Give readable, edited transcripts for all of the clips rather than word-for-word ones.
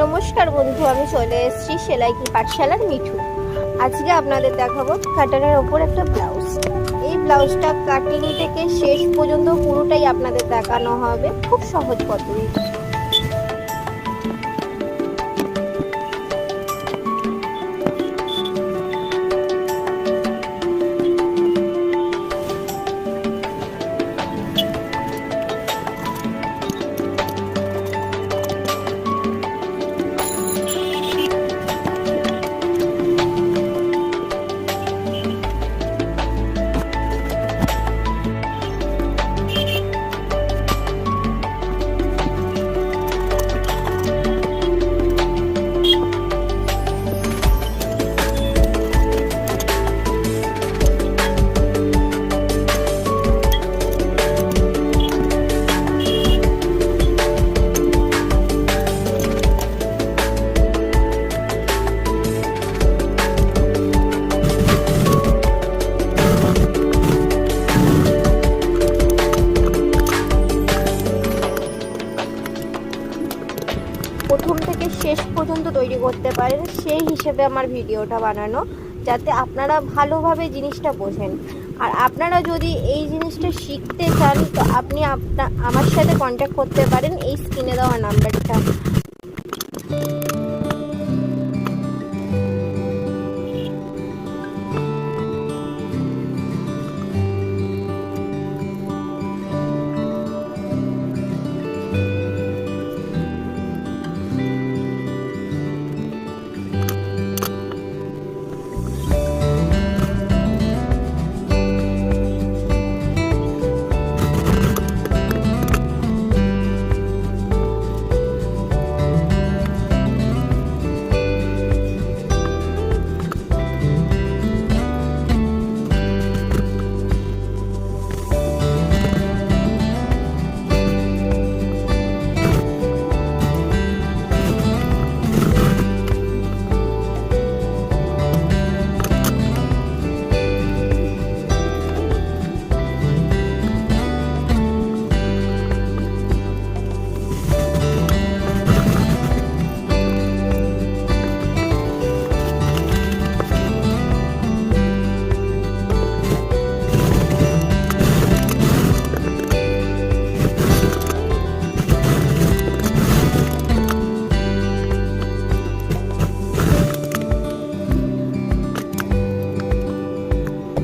নমস্কার বন্ধু, আমি চলে এসেছি সেলাই কি পাঠশালার মিঠু। আজকে আপনাদের দেখাবো কাটারের ওপর একটা ব্লাউজ। এই ব্লাউজটা কাটিং থেকে শেষ পর্যন্ত পুরোটাই আপনাদের দেখানো হবে খুব সহজ পদ্ধতিতে। প্রথম থেকে শেষ পর্যন্ত তৈরি করতে পারেন সেই হিসেবে আমার ভিডিওটা বানানো, যাতে আপনারা ভালোভাবে জিনিসটা বোঝেন। আর আপনারা যদি এই জিনিসটা শিখতে চান তো আপনি আমার সাথে কন্ট্যাক্ট করতে পারেন এই স্ক্রিনে দেওয়া নাম্বারটা।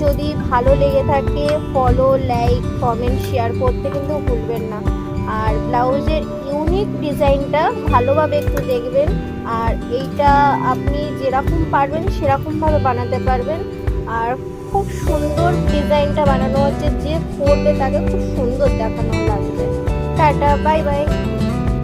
যদি ভালো লেগে থাকে ফলো, লাইক, কমেন্ট, শেয়ার করতে কিন্তু ভুলবেন না। আর ব্লাউজের ইউনিক ডিজাইনটা ভালোভাবে একটু দেখবেন। আর এইটা আপনি যেরকম পারবেন সেরকমভাবে বানাতে পারবেন। আর খুব সুন্দর ডিজাইনটা বানানো হচ্ছে, যে পরবে তাকে খুব সুন্দর দেখানো লাগবে। Tata, bye bye.